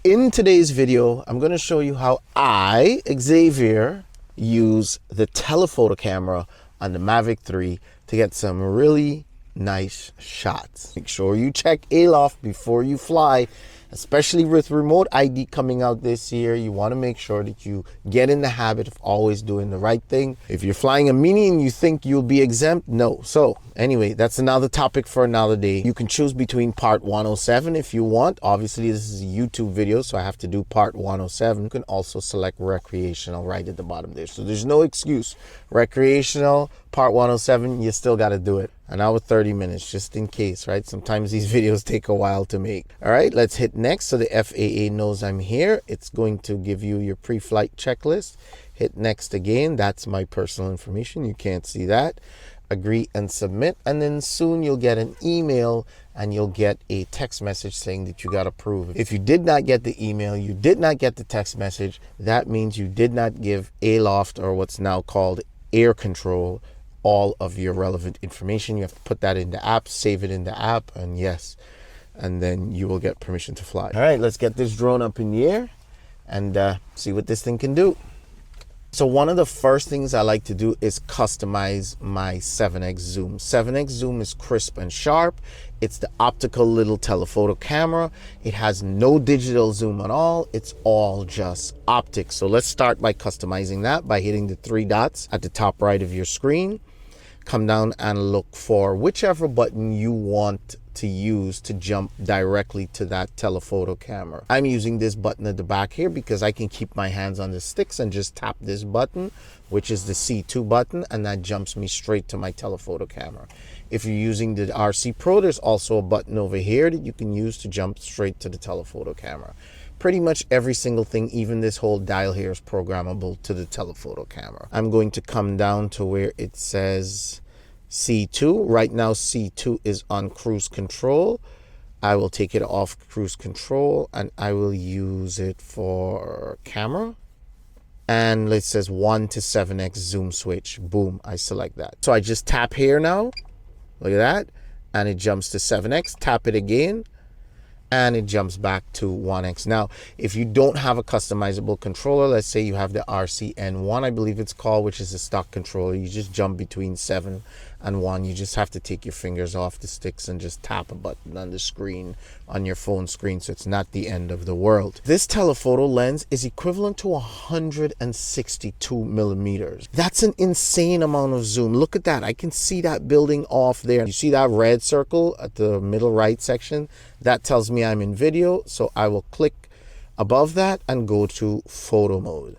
In today's video, I'm going to show you how I, Xavier, use the telephoto camera on the Mavic 3 to get some really nice shots. Make sure you check aloft before you fly, especially with remote ID coming out this year. You want to make sure that you get in the habit of always doing the right thing. If you're flying a Mini and you think you'll be exempt, no. So anyway, that's another topic for another day. You can choose between part 107 if you want. Obviously, this is a YouTube video, so I have to do part 107. You can also select recreational right at the bottom there. So there's no excuse. Recreational, part 107, you still got to do it. An hour 30 minutes just in case, right? Sometimes these videos take a while to make. All right, let's hit next so the FAA knows I'm here. It's going to give you your pre-flight checklist. Hit next again. That's my personal information. You can't see that. Agree and submit, and then soon you'll get an email and you'll get a text message saying that you got approved. If you did not get the email, you did not get the text message, that means you did not give Aloft, or what's now called air control, all of your relevant information. You have to put that in the app, save it in the app, and yes, and then you will get permission to fly. All right, let's get this drone up in the air and see what this thing can do. So one of the first things I like to do is customize my 7x zoom. 7x zoom is crisp and sharp. It's the optical little telephoto camera. It has no digital zoom at all. It's all just optics. So let's start by customizing that by hitting the three dots at the top right of your screen. Come down and look for whichever button you want to use to jump directly to that telephoto camera. I'm using this button at the back here because I can keep my hands on the sticks and just tap this button, which is the C2 button, and that jumps me straight to my telephoto camera. If you're using the RC Pro, there's also a button over here that you can use to jump straight to the telephoto camera. Pretty much every single thing, even this whole dial here, is programmable to the telephoto camera. I'm going to come down to where it says C2. Right now C2 is on cruise control. I will take it off cruise control and I will use it for camera. And it says 1 to 7x zoom switch. Boom, I select that. So I just tap here now. Look at that. And it jumps to 7x. Tap it again. And it jumps back to 1x. Now, if you don't have a customizable controller, let's say you have the RCN1, I believe it's called, which is a stock controller. You just jump between 7 and 1. You just have to take your fingers off the sticks and just tap a button on the screen, on your phone screen, so it's not the end of the world. This telephoto lens is equivalent to 162 millimeters. That's an insane amount of zoom. Look at that. I can see that building off there. You see that red circle at the middle right section? That tells me I'm in video, so I will click above that and go to photo mode.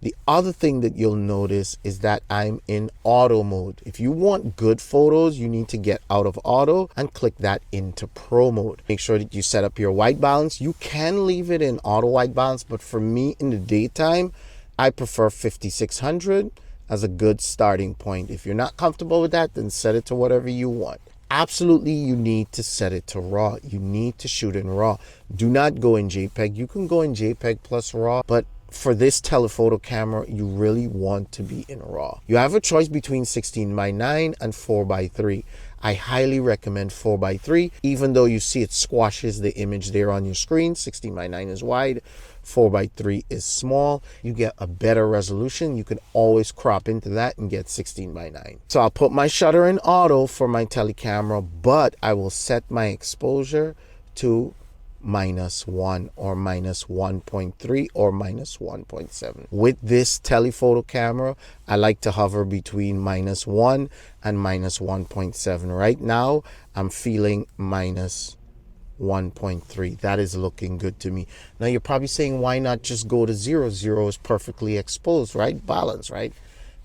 The other thing that you'll notice is that I'm in auto mode. If you want good photos, you need to get out of auto and click that into pro mode. Make sure that you set up your white balance. You can leave it in auto white balance, but for me in the daytime, I prefer 5600 as a good starting point. If you're not comfortable with that, then set it to whatever you want. Absolutely, you need to set it to RAW. You need to shoot in RAW. Do not go in JPEG. You can go in JPEG plus RAW, but for this telephoto camera, you really want to be in RAW. You have a choice between 16:9 and 4:3. I highly recommend 4:3, even though you see it squashes the image there on your screen. 16:9 is wide, 4:3 is small. You get a better resolution. You can always crop into that and get 16:9. So I'll put my shutter in auto for my telecamera, but I will set my exposure to -1 or -1.3 or -1.7. With this telephoto camera, I like to hover between -1 and -1.7. Right now, I'm feeling -1.3. That is looking good to me. Now, you're probably saying, why not just go to 0? 0 is perfectly exposed, right? Balance, right?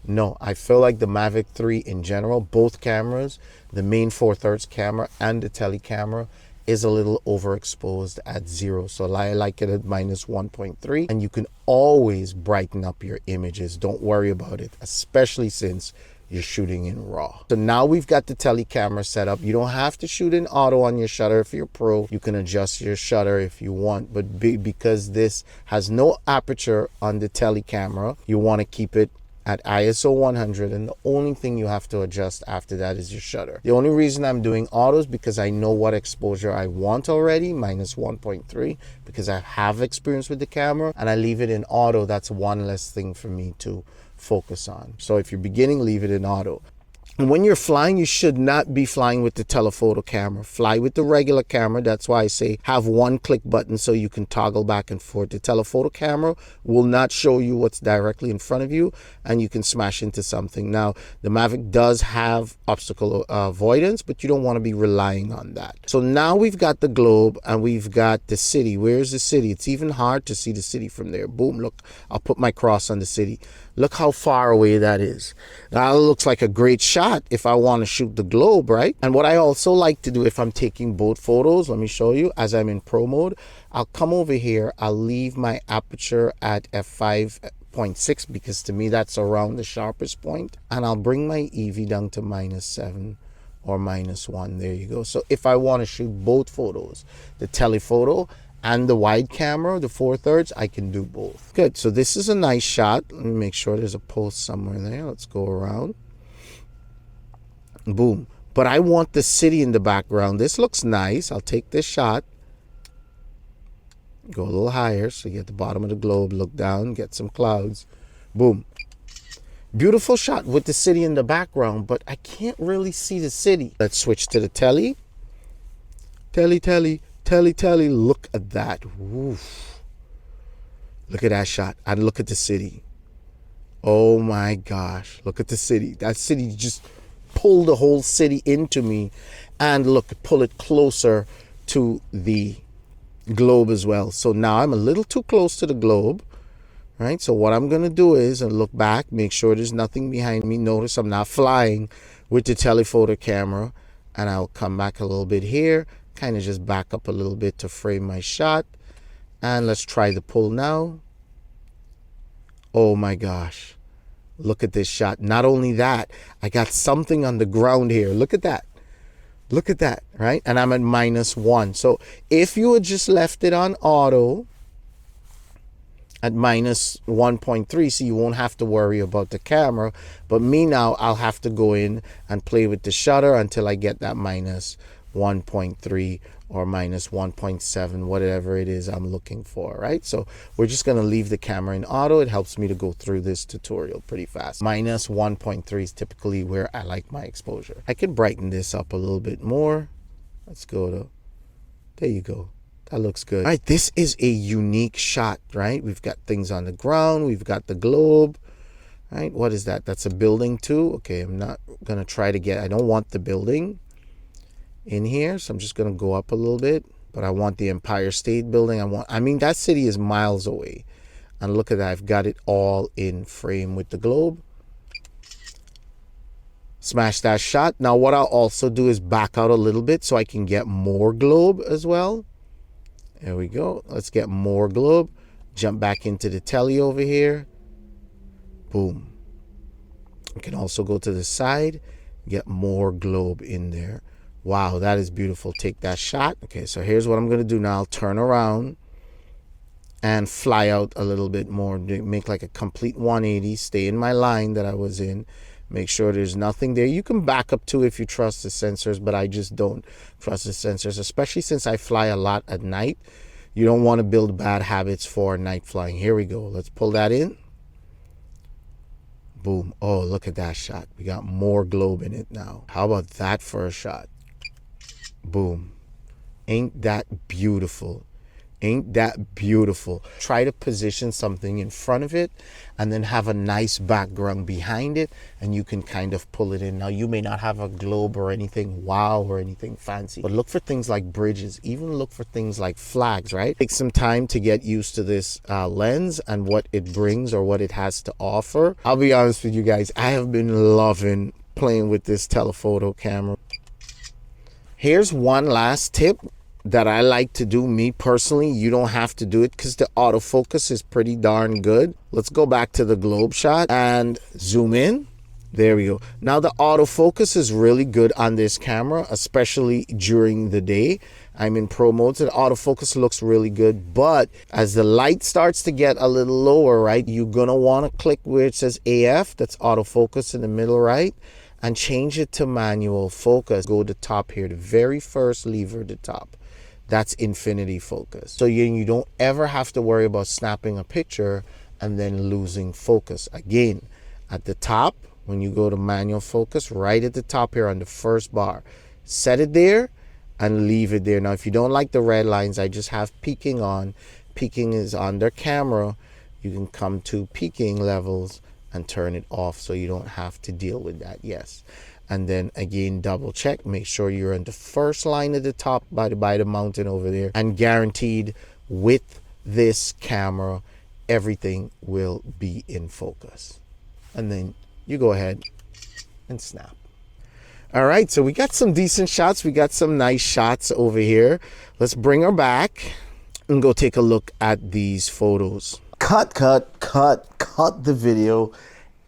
No, I feel like the Mavic 3 in general, both cameras, the main 4/3 camera and the tele camera, is a little overexposed at 0. So I like it at -1.3, and you can always brighten up your images. Don't worry about it, especially since you're shooting in RAW. So now we've got the tele camera set up. You don't have to shoot in auto on your shutter if you're pro. You can adjust your shutter if you want, but because this has no aperture on the tele camera, you want to keep it at ISO 100, and the only thing you have to adjust after that is your shutter. The only reason I'm doing auto is because I know what exposure I want already, minus 1.3, because I have experience with the camera, and I leave it in auto. That's one less thing for me to focus on. So if you're beginning, leave it in auto. And when you're flying, you should not be flying with the telephoto camera. Fly with the regular camera. That's why I say have one click button so you can toggle back and forth. The telephoto camera will not show you what's directly in front of you, and you can smash into something. Now, the Mavic does have obstacle avoidance, but you don't want to be relying on that. So now we've got the globe and we've got the city. Where's the city? It's even hard to see the city from there. Boom, look, I'll put my cross on the city. Look how far away that is. That looks like a great shot if I want to shoot the globe, right? And what I also like to do if I'm taking both photos, let me show you, as I'm in pro mode, I'll come over here, I'll leave my aperture at f5.6 because to me that's around the sharpest point. And I'll bring my EV down to -7 or -1. There you go. So if I want to shoot both photos, the telephoto and the wide camera, the 4/3, I can do both. Good, so this is a nice shot. Let me make sure there's a post somewhere there. Let's go around. Boom. But I want the city in the background. This looks nice. I'll take this shot. Go a little higher so you get the bottom of the globe. Look down, get some clouds. Boom. Beautiful shot with the city in the background, but I can't really see the city. Let's switch to the telly. Telly, look at that. Oof. Look at that shot. And look at the city. Oh my gosh. Look at the city. That city just pulled the whole city into me. And look, pull it closer to the globe as well. So now I'm a little too close to the globe. Right? So what I'm going to do is look back, make sure there's nothing behind me. Notice I'm not flying with the telephoto camera. And I'll come back a little bit here. Kind of just back up a little bit to frame my shot. And let's try the pull now. Oh my gosh. Look at this shot. Not only that, I got something on the ground here. Look at that. Look at that, right? And I'm at -1. So if you had just left it on auto at -1.3, so you won't have to worry about the camera. But me now, I'll have to go in and play with the shutter until I get that -1.3 or -1.7, whatever it is I'm looking for, right? So we're just going to leave the camera in auto. It helps me to go through this tutorial pretty fast. -1.3 is typically where I like my exposure. I can brighten this up a little bit more. Let's go to, there you go. That looks good. All right, this is a unique shot, right? We've got things on the ground. We've got the globe, right? What is that? That's a building too. Okay, I'm not going to try to get, I don't want the building in here, so I'm just going to go up a little bit, but I want the Empire State Building. I mean that city is miles away, and look at that, I've got it all in frame with the globe. Smash that shot. Now what I'll also do is back out a little bit so I can get more globe as well. There we go. Let's get more globe. Jump back into the telly over here. Boom. You can also go to the side, get more globe in there. Wow, that is beautiful. Take that shot. Okay, so here's what I'm going to do now. I'll turn around and fly out a little bit more. Make like a complete 180. Stay in my line that I was in. Make sure there's nothing there. You can back up too if you trust the sensors, but I just don't trust the sensors, especially since I fly a lot at night. You don't want to build bad habits for night flying. Here we go. Let's pull that in. Boom. Oh, look at that shot. We got more globe in it now. How about that for a shot? Boom. Ain't that beautiful? Ain't that beautiful? Try to position something in front of it and then have a nice background behind it, and you can kind of pull it in. Now, you may not have a globe or anything wow or anything fancy, but look for things like bridges. Even look for things like flags, right? Take some time to get used to this lens and what it brings or what it has to offer. I'll be honest with you guys, I have been loving playing with this telephoto camera. Here's one last tip that I like to do, me personally. You don't have to do it because the autofocus is pretty darn good. Let's go back to the globe shot and zoom in. There we go. Now the autofocus is really good on this camera, especially during the day. I'm in pro mode, so the autofocus looks really good. But as the light starts to get a little lower, right, you're gonna want to click where it says AF, that's autofocus in the middle right, and change it to manual focus. Go to the top here, the very first lever at the top. That's infinity focus. So you don't ever have to worry about snapping a picture and then losing focus. Again, at the top, when you go to manual focus, right at the top here on the first bar, set it there and leave it there. Now, if you don't like the red lines, I just have peaking on. Peaking is under camera. You can come to peaking levels and turn it off so you don't have to deal with that. Yes. And then again, double check, make sure you're in the first line at the top by the mountain over there, and guaranteed with this camera, everything will be in focus. And then you go ahead and snap. All right, so we got some decent shots. We got some nice shots over here. Let's bring her back and go take a look at these photos. Cut the video.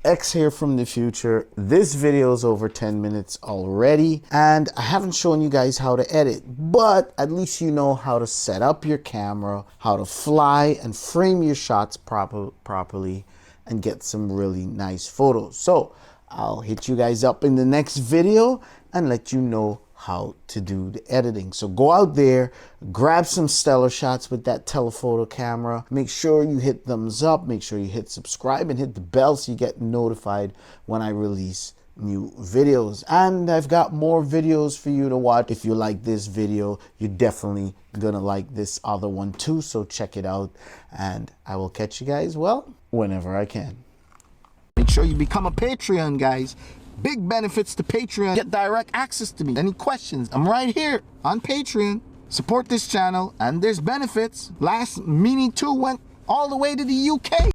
X here from the future. This video is over 10 minutes already, and I haven't shown you guys how to edit, but at least you know how to set up your camera, how to fly and frame your shots properly and get some really nice photos. So I'll hit you guys up in the next video and let you know how to do the editing. So go out there, grab some stellar shots with that telephoto camera. Make sure you hit thumbs up, make sure you hit subscribe and hit the bell so you get notified when I release new videos. And I've got more videos for you to watch. If you like this video, you're definitely gonna like this other one too, so check it out, and I will catch you guys, well, whenever I can. Make sure you become a Patreon, guys. Big benefits to Patreon. Get direct access to me. Any questions? I'm right here on Patreon. Support this channel, and there's benefits. Last Mini 2 went all the way to the UK.